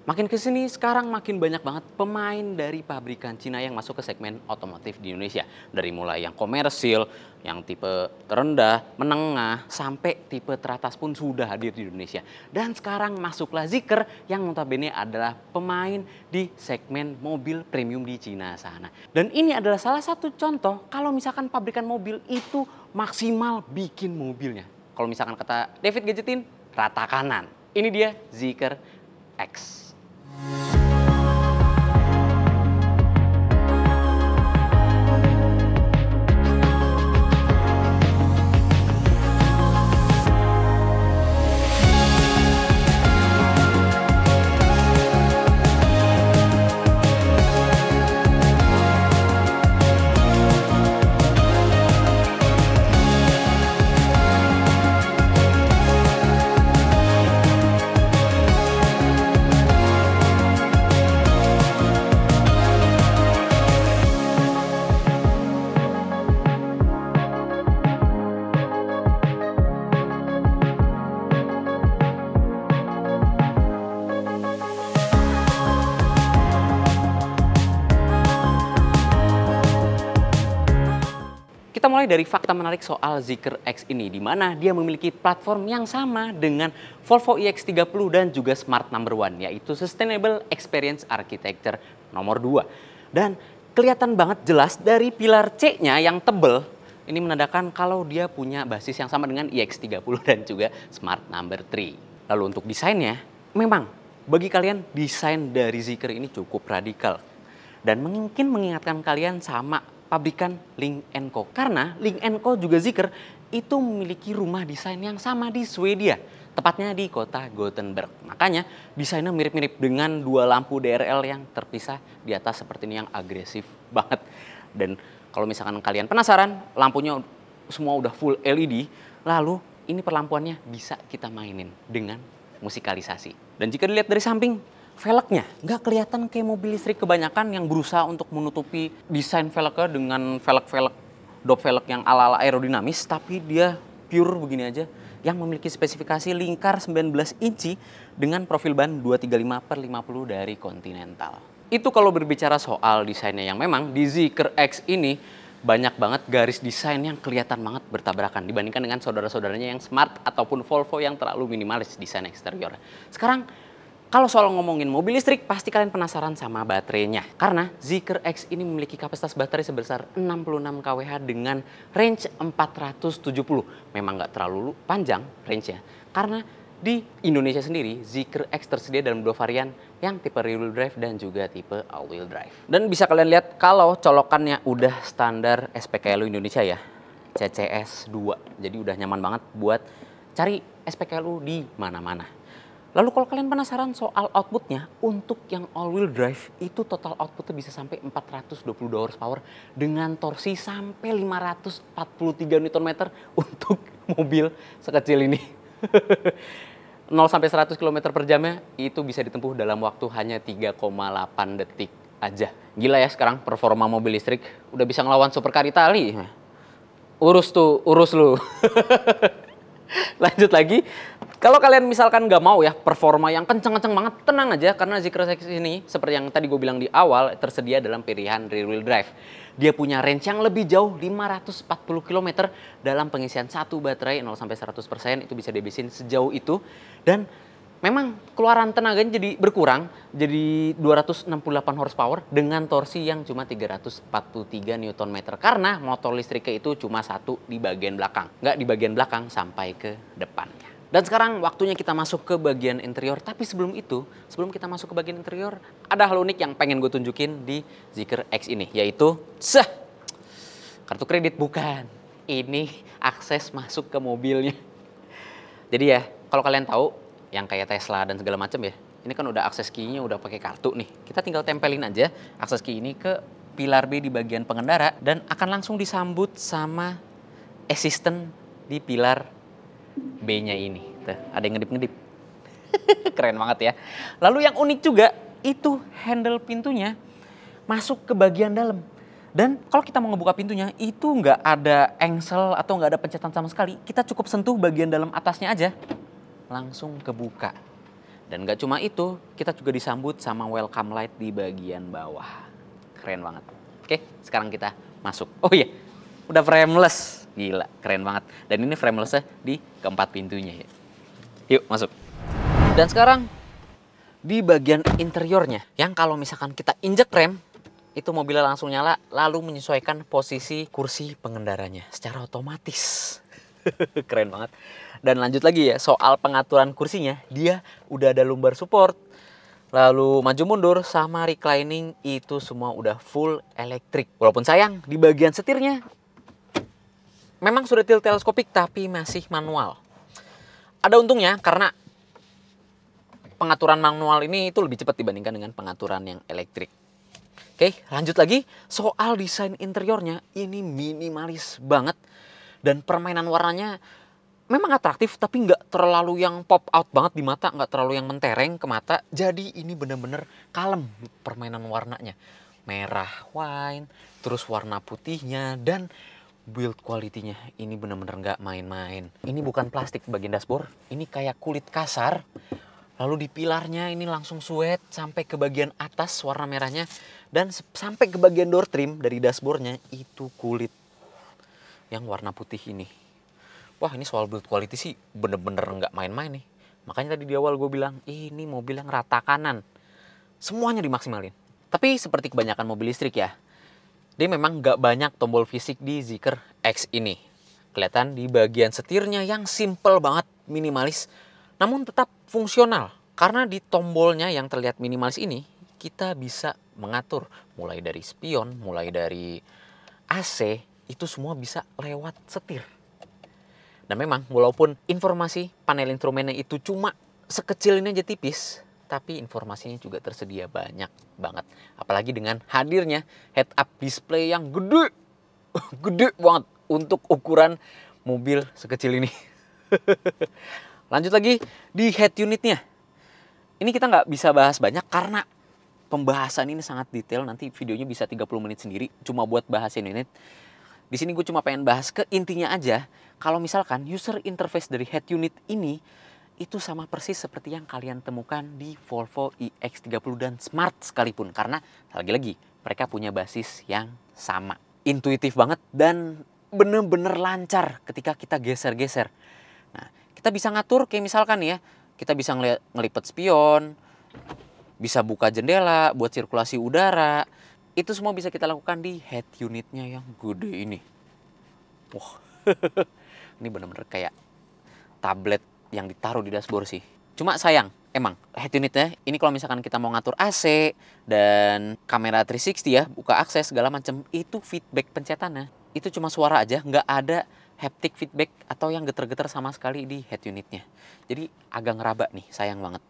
Makin ke sini sekarang makin banyak banget pemain dari pabrikan Cina yang masuk ke segmen otomotif di Indonesia. Dari mulai yang komersil, yang tipe terendah, menengah, sampai tipe teratas pun sudah hadir di Indonesia. Dan sekarang masuklah Zeekr yang notabene adalah pemain di segmen mobil premium di Cina sana. Dan ini adalah salah satu contoh kalau misalkan pabrikan mobil itu maksimal bikin mobilnya. Kalau misalkan kata David Gadgetin, rata kanan. Ini dia Zeekr X. Kita mulai dari fakta menarik soal Zeekr X ini, di mana dia memiliki platform yang sama dengan Volvo EX30 dan juga Smart Number One, yaitu Sustainable Experience Architecture nomor 2. Dan kelihatan banget jelas dari pilar C-nya yang tebel, ini menandakan kalau dia punya basis yang sama dengan EX30 dan juga Smart Number 3. Lalu untuk desainnya, memang bagi kalian desain dari Zeekr ini cukup radikal. Dan mungkin mengingatkan kalian sama pabrikan Lynk & Co. Karena Lynk & Co juga Zeekr itu memiliki rumah desain yang sama di Swedia. Tepatnya di kota Gothenburg. Makanya desainnya mirip-mirip dengan dua lampu DRL yang terpisah di atas seperti ini yang agresif banget. Dan kalau misalkan kalian penasaran, lampunya semua udah full LED. Lalu ini perlampuannya bisa kita mainin dengan musikalisasi. Dan jika dilihat dari samping, velgnya nggak kelihatan kayak mobil listrik kebanyakan yang berusaha untuk menutupi desain velgnya dengan velg-velg dop velg yang ala-ala aerodinamis, tapi dia pure begini aja yang memiliki spesifikasi lingkar 19 inci dengan profil ban 235/50 dari Continental. Itu kalau berbicara soal desainnya yang memang di Zeekr X ini banyak banget garis desain yang kelihatan banget bertabrakan dibandingkan dengan saudara-saudaranya yang Smart ataupun Volvo yang terlalu minimalis desain eksterior. Sekarang kalau soal ngomongin mobil listrik, pasti kalian penasaran sama baterainya. Karena Zeekr X ini memiliki kapasitas baterai sebesar 66 kWh dengan range 470. Memang nggak terlalu panjang range-nya. Karena di Indonesia sendiri, Zeekr X tersedia dalam dua varian yang tipe rear-wheel drive dan juga tipe all-wheel drive. Dan bisa kalian lihat kalau colokannya udah standar SPKLU Indonesia ya, CCS 2. Jadi udah nyaman banget buat cari SPKLU di mana-mana. Lalu kalau kalian penasaran soal outputnya, untuk yang all-wheel drive itu total outputnya bisa sampai 422 horsepower dengan torsi sampai 543 Nm untuk mobil sekecil ini. 0 sampai 100 km per jamnya itu bisa ditempuh dalam waktu hanya 3,8 detik aja. Gila ya sekarang performa mobil listrik udah bisa ngelawan supercar Itali. Urus lu. Lanjut lagi. Kalau kalian misalkan nggak mau ya performa yang kenceng-kenceng banget, tenang aja karena Zeekr X ini seperti yang tadi gue bilang di awal tersedia dalam pilihan rear wheel drive. Dia punya range yang lebih jauh 540 km dalam pengisian satu baterai 0 sampai 100% itu bisa dihabisin sejauh itu. Dan memang keluaran tenaganya jadi berkurang, jadi 268 horsepower dengan torsi yang cuma 343 Nm karena motor listriknya itu cuma satu di bagian belakang, nggak di bagian belakang sampai ke depannya. Dan sekarang waktunya kita masuk ke bagian interior. Tapi sebelum itu, sebelum kita masuk ke bagian interior, ada hal unik yang pengen gue tunjukin di Zeekr X ini, yaitu kartu kredit. Bukan, ini akses masuk ke mobilnya. Jadi ya, kalau kalian tahu yang kayak Tesla dan segala macam ya, ini kan udah akses key-nya udah pakai kartu nih. Kita tinggal tempelin aja akses key ini ke pilar B di bagian pengendara dan akan langsung disambut sama assistant di pilar B-nya ini. Tuh, ada yang ngedip-ngedip. Keren banget ya. Lalu yang unik juga, itu handle pintunya masuk ke bagian dalam. Dan kalau kita mau ngebuka pintunya, itu nggak ada engsel atau nggak ada pencetan sama sekali. Kita cukup sentuh bagian dalam atasnya aja, langsung kebuka. Dan nggak cuma itu, kita juga disambut sama welcome light di bagian bawah. Keren banget. Oke, sekarang kita masuk. Oh iya, udah frameless. Gila, keren banget. Dan ini framelessnya di keempat pintunya ya. Yuk, masuk. Dan sekarang di bagian interiornya, yang kalau misalkan kita injek rem, itu mobilnya langsung nyala, lalu menyesuaikan posisi kursi pengendaranya secara otomatis. Keren banget. Dan lanjut lagi ya, soal pengaturan kursinya, dia udah ada lumbar support, lalu maju mundur sama reclining itu semua udah full elektrik. Walaupun sayang di bagian setirnya memang sudah teleskopik tapi masih manual. Ada untungnya karena pengaturan manual ini itu lebih cepat dibandingkan dengan pengaturan yang elektrik. Oke, lanjut lagi soal desain interiornya, ini minimalis banget dan permainan warnanya memang atraktif tapi nggak terlalu yang pop out banget di mata, nggak terlalu yang mentereng ke mata. Jadi ini bener-bener kalem permainan warnanya. Merah wine, terus warna putihnya, dan build quality-nya ini bener-bener nggak main-main. Ini bukan plastik bagian dashboard, ini kayak kulit kasar. Lalu di pilarnya ini langsung suede sampai ke bagian atas warna merahnya. Dan sampai ke bagian door trim dari dashboardnya itu kulit yang warna putih ini. Wah, ini soal build quality sih bener-bener nggak main-main nih. Makanya tadi di awal gue bilang, ini mobil yang rata kanan. Semuanya dimaksimalin. Tapi seperti kebanyakan mobil listrik ya, dia memang nggak banyak tombol fisik di Zeekr X ini. Kelihatan di bagian setirnya yang simple banget, minimalis, namun tetap fungsional. Karena di tombolnya yang terlihat minimalis ini, kita bisa mengatur mulai dari spion, mulai dari AC, itu semua bisa lewat setir. Dan memang walaupun informasi panel instrumennya itu cuma sekecil ini aja tipis, tapi informasinya juga tersedia banyak banget. Apalagi dengan hadirnya head-up display yang gede, gede banget untuk ukuran mobil sekecil ini. Lanjut lagi di head unitnya. Ini kita nggak bisa bahas banyak karena pembahasan ini sangat detail. Nanti videonya bisa 30 menit sendiri cuma buat bahasin unit. Di sini gue cuma pengen bahas ke intinya aja. Kalau misalkan user interface dari head unit ini itu sama persis seperti yang kalian temukan di Volvo EX30 dan Smart sekalipun. Karena lagi-lagi mereka punya basis yang sama. Intuitif banget dan bener-bener lancar ketika kita geser-geser. Nah, kita bisa ngatur kayak misalkan ya, kita bisa ngelipet spion, bisa buka jendela buat sirkulasi udara. Itu semua bisa kita lakukan di head unitnya yang gede ini. Wah, ini bener-bener kayak tablet yang ditaruh di dashboard sih. Cuma sayang, emang head unitnya ini kalau misalkan kita mau ngatur AC dan kamera 360 ya, buka akses segala macam, itu feedback pencetannya itu cuma suara aja, nggak ada haptic feedback atau yang geter-geter sama sekali di head unitnya. Jadi agak ngeraba nih, sayang banget.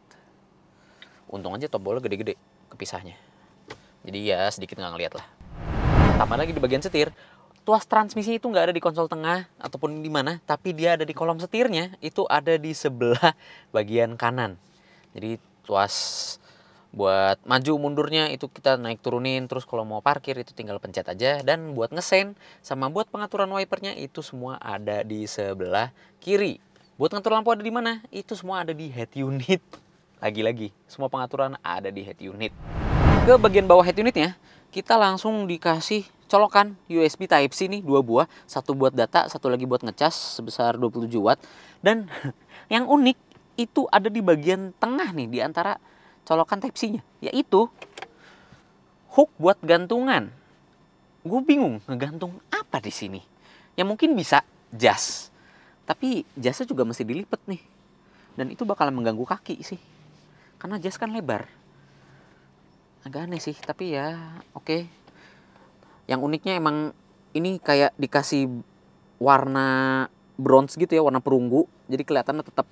Untung aja tombolnya gede-gede kepisahnya. Jadi ya sedikit nggak ngeliat lah. Tambah lagi di bagian setir, tuas transmisi itu nggak ada di konsol tengah ataupun di mana, tapi dia ada di kolom setirnya, itu ada di sebelah bagian kanan. Jadi tuas buat maju mundurnya itu kita naik turunin, terus kalau mau parkir itu tinggal pencet aja, dan buat ngesen sama buat pengaturan wipernya itu semua ada di sebelah kiri. Buat ngatur lampu ada di mana? Itu semua ada di head unit. Lagi-lagi semua pengaturan ada di head unit. Ke bagian bawah head unitnya, kita langsung dikasih colokan USB Type-C nih, 2 buah. Satu buat data, satu lagi buat ngecas sebesar 27 watt. Dan yang unik itu ada di bagian tengah nih, di antara colokan Type-C-nya. Yaitu hook buat gantungan. Gue bingung ngegantung apa di sini. Ya mungkin bisa jas. Tapi jasnya juga mesti dilipet nih. Dan itu bakalan mengganggu kaki sih. Karena jas kan lebar. Agak aneh sih, tapi ya oke. Yang uniknya emang ini kayak dikasih warna bronze gitu ya, warna perunggu. Jadi kelihatannya tetap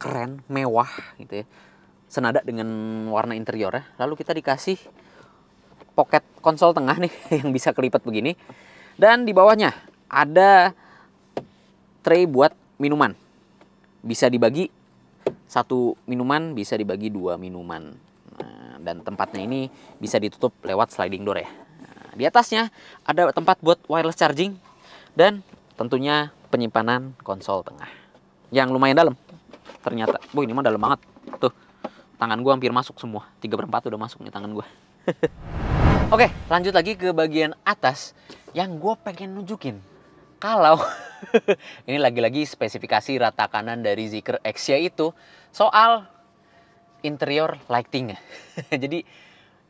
keren, mewah gitu ya. Senada dengan warna interiornya. Lalu kita dikasih pocket konsol tengah nih yang bisa kelipat begini. Dan di bawahnya ada tray buat minuman. Bisa dibagi 1 minuman, bisa dibagi 2 minuman. Dan tempatnya ini bisa ditutup lewat sliding door ya. Nah, di atasnya ada tempat buat wireless charging dan tentunya penyimpanan konsol tengah yang lumayan dalam ternyata. Ini mah dalam banget tuh. tangan gue hampir masuk semua. 3/4 udah masuk nih tangan gue. Oke, lanjut lagi ke bagian atas yang gue pengen nunjukin. Kalau ini lagi-lagi spesifikasi rata kanan dari Zeekr X, yaitu soal interior lighting. Jadi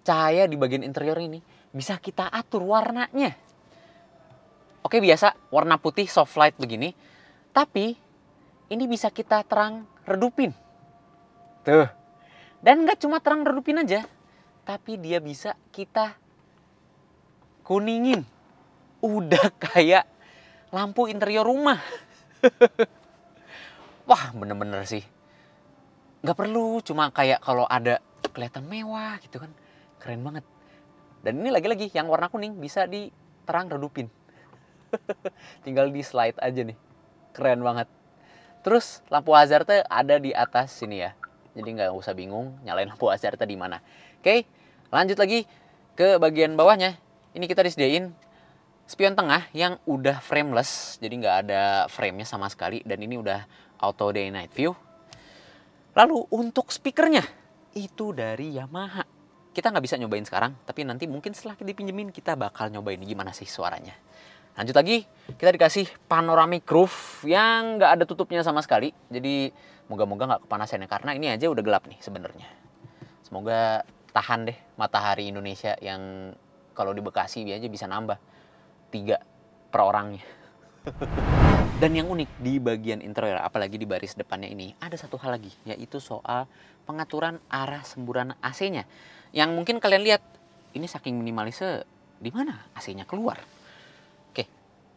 cahaya di bagian interior ini bisa kita atur warnanya. Oke, biasa warna putih soft light begini, tapi ini bisa kita terang redupin. Tuh. Dan nggak cuma terang redupin aja, tapi dia bisa kita kuningin. Udah kayak lampu interior rumah. Wah, bener-bener sih. Nggak perlu cuma kayak kalau ada kelihatan mewah gitu kan. Keren banget. Dan ini lagi-lagi yang warna kuning bisa diterang redupin. Tinggal di slide aja nih. Keren banget. Terus lampu hazardnya ada di atas sini ya. Jadi nggak usah bingung nyalain lampu hazardnya di mana. Oke, lanjut lagi ke bagian bawahnya. Ini kita disediain spion tengah yang udah frameless. Jadi nggak ada framenya sama sekali. Dan ini udah auto day night view. Lalu untuk speakernya itu dari Yamaha. Kita nggak bisa nyobain sekarang, tapi nanti mungkin setelah dipinjemin kita bakal nyobain gimana sih suaranya. Lanjut lagi, kita dikasih panoramic roof yang nggak ada tutupnya sama sekali. Jadi moga-moga nggak kepanasan ya, karena ini aja udah gelap nih sebenarnya. Semoga tahan deh matahari Indonesia yang kalau di Bekasi aja bisa nambah 3 per orangnya. Dan yang unik di bagian interior, apalagi di baris depannya ini, ada satu hal lagi, yaitu soal pengaturan arah semburan AC-nya. Yang mungkin kalian lihat, ini saking minimalisnya, di mana AC-nya keluar? Oke,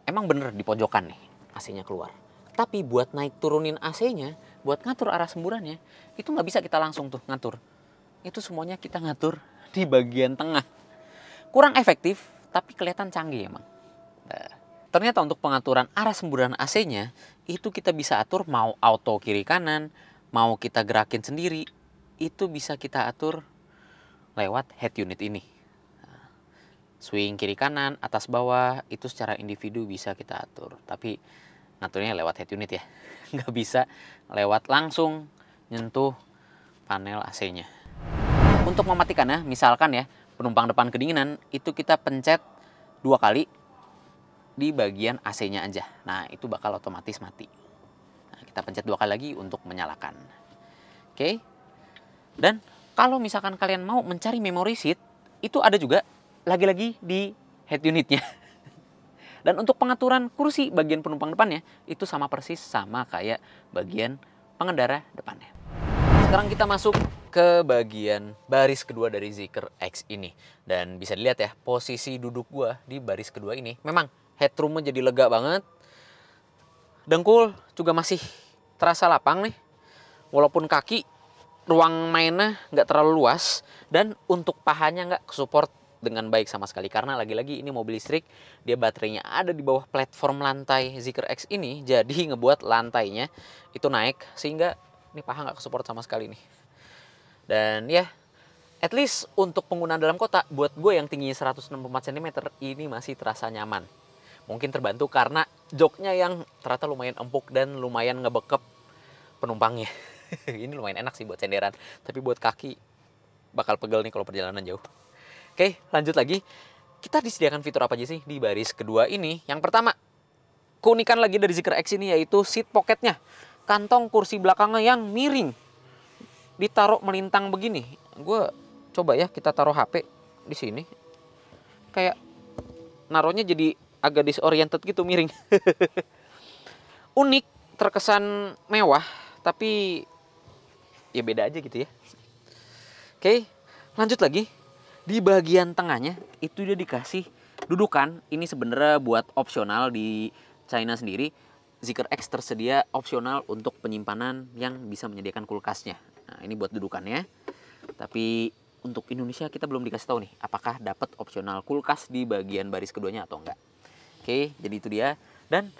emang bener di pojokan nih AC-nya keluar. Tapi buat naik turunin AC-nya, buat ngatur arah semburannya, itu nggak bisa kita langsung tuh ngatur. Itu semuanya kita ngatur di bagian tengah. Kurang efektif, tapi kelihatan canggih emang. Nah, ternyata untuk pengaturan arah semburan AC-nya, itu kita bisa atur mau auto kiri kanan, mau kita gerakin sendiri, itu bisa kita atur lewat head unit ini. Swing kiri kanan, atas bawah, itu secara individu bisa kita atur. Tapi ngaturnya lewat head unit ya. Nggak bisa lewat langsung nyentuh panel AC-nya. Untuk mematikannya, misalkan ya, penumpang depan kedinginan, itu kita pencet 2 kali di bagian AC-nya aja. Nah, itu bakal otomatis mati. Nah, kita pencet 2 kali lagi untuk menyalakan. Oke. Dan kalau misalkan kalian mau mencari memory seat, itu ada juga lagi-lagi di head unitnya. Dan untuk pengaturan kursi bagian penumpang depannya, itu sama persis sama kayak bagian pengendara depannya. Sekarang kita masuk ke bagian baris kedua dari Zeekr X ini. Dan bisa dilihat ya, posisi duduk gua di baris kedua ini memang headroomnya jadi lega banget. Dengkul juga masih terasa lapang nih. Walaupun kaki, ruang mainnya nggak terlalu luas. Dan untuk pahanya nggak support dengan baik sama sekali. Karena lagi-lagi ini mobil listrik, dia baterainya ada di bawah platform lantai Zeekr X ini. Jadi ngebuat lantainya itu naik, sehingga ini paha nggak support sama sekali nih. Dan ya, at least untuk penggunaan dalam kota, buat gue yang tingginya 164 cm, ini masih terasa nyaman. Mungkin terbantu karena joknya yang ternyata lumayan empuk dan lumayan ngebekep penumpangnya. Ini lumayan enak sih buat senderan, tapi buat kaki bakal pegel nih kalau perjalanan jauh. Oke, lanjut lagi. Kita disediakan fitur apa aja sih di baris kedua ini? Yang pertama, keunikan lagi dari Zeekr X ini yaitu seat pocketnya. Kantong kursi belakangnya yang miring. Ditaruh melintang begini. Gue coba ya kita taruh HP di sini. Kayak naruhnya jadi agak disoriented gitu, miring. Unik, terkesan mewah, tapi ya beda aja gitu ya. Oke, lanjut lagi. Di bagian tengahnya itu dia dikasih dudukan. Ini sebenarnya buat opsional di China sendiri. Zeekr X tersedia opsional untuk penyimpanan yang bisa menyediakan kulkasnya. Nah, ini buat dudukannya. Tapi untuk Indonesia kita belum dikasih tahu nih apakah dapat opsional kulkas di bagian baris keduanya atau enggak. Oke, jadi itu dia. Dan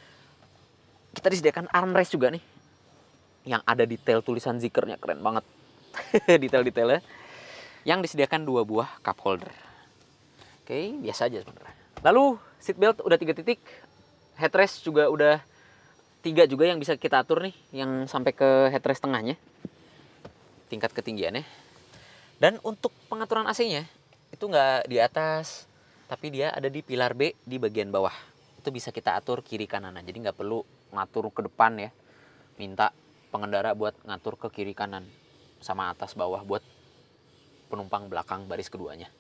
kita disediakan armrest juga nih. Yang ada detail tulisan Zeekr-nya, keren banget. Detail-detailnya. Yang disediakan 2 buah cup holder. Oke, biasa aja sebenarnya. Lalu seatbelt udah 3 titik. Headrest juga udah 3 juga yang bisa kita atur nih. Yang sampai ke headrest tengahnya. tingkat ketinggiannya. Dan untuk pengaturan AC-nya itu nggak di atas, tapi dia ada di pilar B di bagian bawah. Itu bisa kita atur kiri kanan, jadi nggak perlu ngatur ke depan ya. Minta pengendara buat ngatur ke kiri kanan sama atas bawah buat penumpang belakang baris keduanya.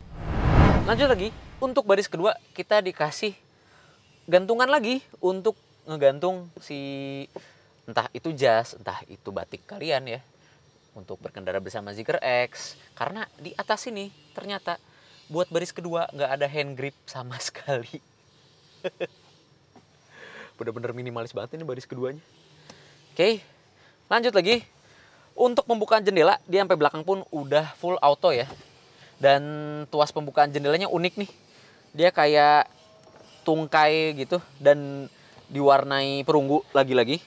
Lanjut lagi, untuk baris kedua kita dikasih gantungan lagi untuk ngegantung si entah itu jas, entah itu batik kalian ya. Untuk berkendara bersama Zeekr X. Karena di atas ini ternyata buat baris kedua nggak ada hand grip sama sekali. Bener-bener minimalis banget ini baris keduanya. Oke, lanjut lagi. Untuk pembukaan jendela, dia sampai belakang pun udah full auto ya. Dan tuas pembukaan jendelanya unik nih. Dia kayak tungkai gitu dan diwarnai perunggu lagi-lagi.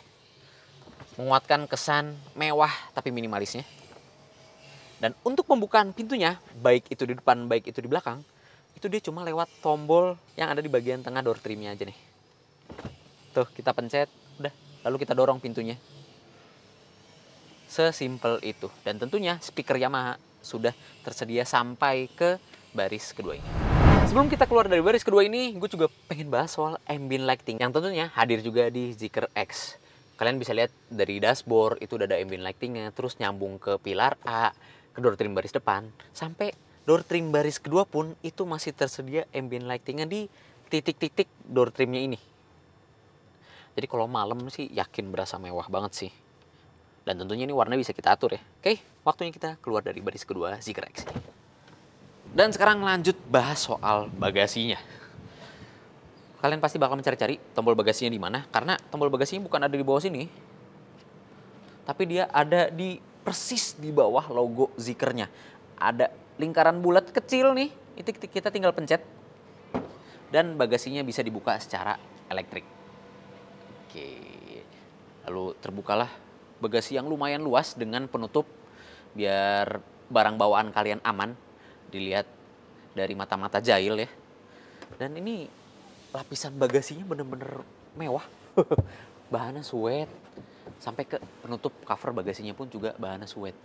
Menguatkan kesan mewah tapi minimalisnya. Dan untuk pembukaan pintunya, baik itu di depan, baik itu di belakang, itu dia cuma lewat tombol yang ada di bagian tengah door trimnya aja nih. Tuh, kita pencet, udah, lalu kita dorong pintunya. Sesimpel itu. Dan tentunya speaker Yamaha sudah tersedia sampai ke baris kedua ini. Sebelum kita keluar dari baris kedua ini, gue juga pengen bahas soal ambient lighting yang tentunya hadir juga di Zeekr X. Kalian bisa lihat dari dashboard itu udah ada ambient lightingnya, terus nyambung ke pilar A, ke door trim baris depan, sampai door trim baris kedua pun itu masih tersedia ambient lightingnya di titik-titik door trimnya ini. Jadi kalau malam sih yakin berasa mewah banget sih. Dan tentunya ini warna bisa kita atur ya. Oke, waktunya kita keluar dari baris kedua Zeekr X. Dan sekarang lanjut bahas soal bagasinya. Kalian pasti bakal mencari-cari tombol bagasinya di mana, karena tombol bagasinya bukan ada di bawah sini, tapi dia ada di persis di bawah logo Zeekr-nya. Ada lingkaran bulat kecil nih, itu kita tinggal pencet, dan bagasinya bisa dibuka secara elektrik. Oke, lalu terbukalah bagasi yang lumayan luas dengan penutup biar barang bawaan kalian aman dilihat dari mata-mata jahil ya. Dan ini lapisan bagasinya bener-bener mewah. Bahannya suede. Sampai ke penutup cover bagasinya pun juga bahannya suede.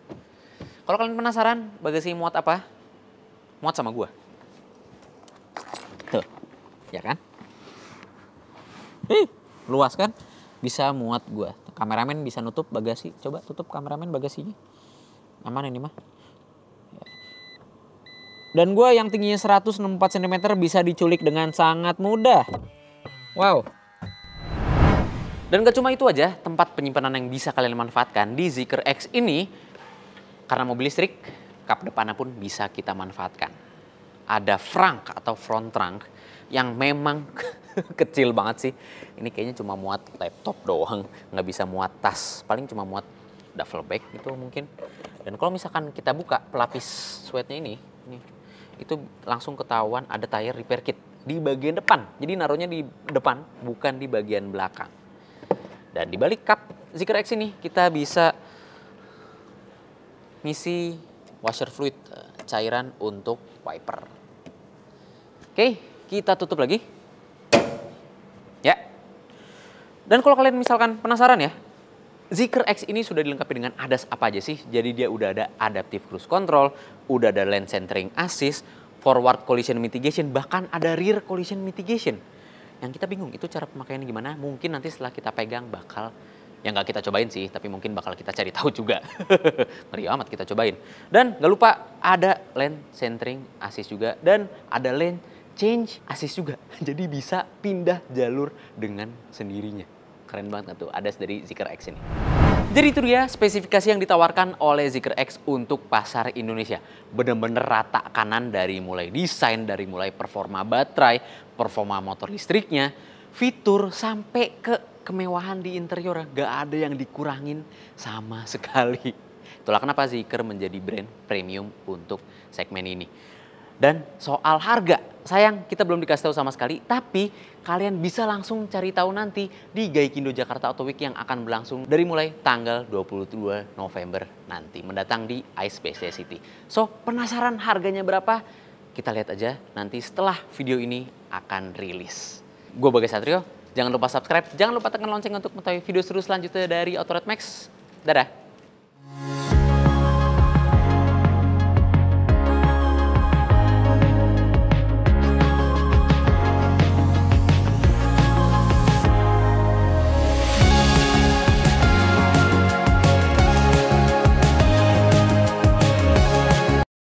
Kalau kalian penasaran bagasi muat apa? Muat sama gua. Tuh, ya kan? Luas kan? Bisa muat gua. Kameramen bisa nutup bagasi. Coba tutup kameramen bagasinya. Aman ini mah. Dan gue yang tingginya 164 cm bisa diculik dengan sangat mudah. Wow. Dan gak cuma itu aja, tempat penyimpanan yang bisa kalian manfaatkan di Zeekr X ini. Karena mobil listrik, kap depannya pun bisa kita manfaatkan. Ada frunk atau front trunk yang memang kecil banget sih. Ini kayaknya cuma muat laptop doang, nggak bisa muat tas. Paling cuma muat duffel bag gitu mungkin. Dan kalau misalkan kita buka pelapis suede-nya ini itu langsung ketahuan ada tire repair kit di bagian depan. Jadi naruhnya di depan, bukan di bagian belakang. Dan di balik kap Zeekr X ini kita bisa ngisi washer fluid, cairan untuk wiper. Oke, kita tutup lagi. Ya. Dan kalau kalian misalkan penasaran ya, Zeekr X ini sudah dilengkapi dengan ADAS apa aja sih? Jadi dia udah ada adaptive cruise control, udah ada lane centering assist, forward collision mitigation, bahkan ada rear collision mitigation. Yang kita bingung itu cara pemakaiannya gimana? Mungkin nanti setelah kita pegang bakal, yang nggak kita cobain sih, tapi mungkin bakal kita cari tahu juga. Ngeri amat kita cobain. Dan nggak lupa ada lane centering assist juga, dan ada lane change assist juga. Jadi bisa pindah jalur dengan sendirinya. Keren banget tuh ADAS dari Zeekr X ini. Jadi itu dia spesifikasi yang ditawarkan oleh Zeekr X untuk pasar Indonesia. Bener-bener rata kanan dari mulai desain, dari mulai performa baterai, performa motor listriknya, fitur sampai ke kemewahan di interior. Gak ada yang dikurangin sama sekali. Itulah kenapa Zeekr menjadi brand premium untuk segmen ini. Dan soal harga, sayang kita belum dikasih tahu sama sekali, tapi kalian bisa langsung cari tahu nanti di Gaikindo Jakarta Auto Week yang akan berlangsung dari mulai tanggal 22 November nanti mendatang di iSpace City. So, penasaran harganya berapa? Kita lihat aja nanti setelah video ini akan rilis. Gue Bagas Satrio, jangan lupa subscribe, jangan lupa tekan lonceng untuk mengetahui video seru selanjutnya dari Autorad Max. Dadah!